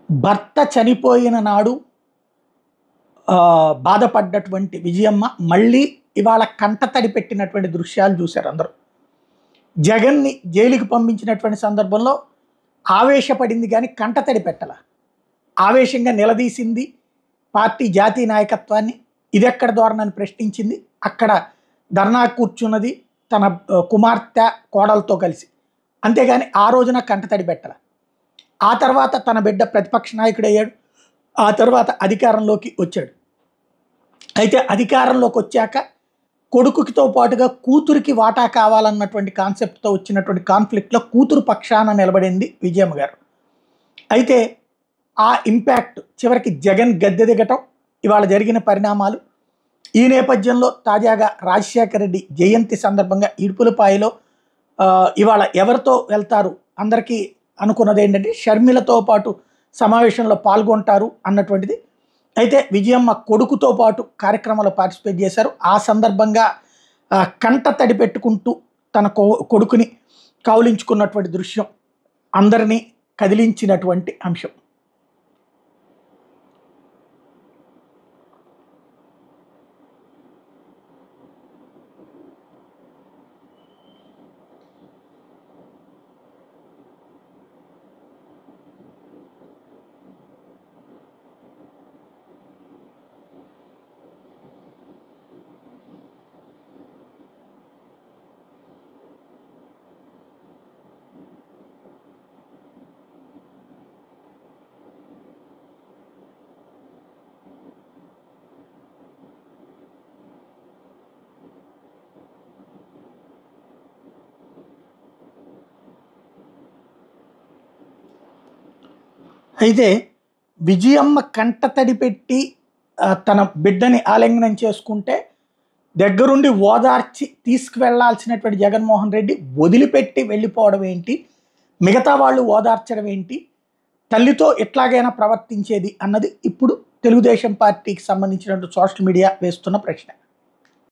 భర్త చనిపోయిన నాడు బాధపడ్డటువంటి విజయమ్మ మళ్ళీ ఇవాళ కంటతడి పెట్టినటువంటి దృశ్యాలు చూశారు అందరూ. జగన్ని జైలుకి పంపించినటువంటి సందర్భంలో ఆవేశపడింది కానీ కంటతడి పెట్టాల. ఆవేశంగా నిలదీసింది పార్టీ జాతీయ నాయకత్వాన్ని. ఇదెక్కడ ధోరణని ప్రశ్నించింది. అక్కడ ధర్నా కూర్చున్నది తన కుమార్తె కోడలతో కలిసి. అంతేగాని ఆ రోజున కంటతడి పెట్టాల. ఆ తర్వాత తన బిడ్డ ప్రతిపక్ష నాయకుడు అయ్యాడు. ఆ తర్వాత అధికారంలోకి వచ్చాడు. అయితే అధికారంలోకి వచ్చాక కొడుకుతో పాటుగా కూతురికి వాటా కావాలన్నటువంటి కాన్సెప్ట్తో వచ్చినటువంటి కాన్ఫ్లిక్ట్లో కూతురు పక్షాన నిలబడింది విజయమ్మ గారు. అయితే ఆ ఇంపాక్ట్ చివరికి జగన్ గద్దె దిగటం ఇవాళ జరిగిన పరిణామాలు. ఈ నేపథ్యంలో తాజాగా రాజశేఖర రెడ్డి జయంతి సందర్భంగా ఇడుపులపాయలో ఇవాళ ఎవరితో వెళ్తారు అందరికీ అనుకున్నది ఏంటంటే షర్మిలతో పాటు సమావేశంలో పాల్గొంటారు అన్నటువంటిది. అయితే విజయమ్మ కొడుకుతో పాటు కార్యక్రమంలో పార్టిసిపేట్ చేశారు. ఆ సందర్భంగా కంట తడి పెట్టుకుంటూ తన కొడుకుని కౌలించుకున్నటువంటి దృశ్యం అందరినీ కదిలించినటువంటి అంశం. అయితే విజయమ్మ కంటతడి పెట్టి తన బిడ్డని ఆలింగనం చేసుకుంటే దగ్గరుండి ఓదార్చి తీసుకువెళ్లాల్సినటువంటి జగన్మోహన్ రెడ్డి వదిలిపెట్టి వెళ్ళిపోవడం ఏంటి, మిగతా వాళ్ళు ఓదార్చడం ఏంటి, తల్లితో ఎట్లాగైనా ప్రవర్తించేది అన్నది ఇప్పుడు తెలుగుదేశం పార్టీకి సంబంధించినటువంటి సోషల్ మీడియా వేస్తున్న ప్రశ్న.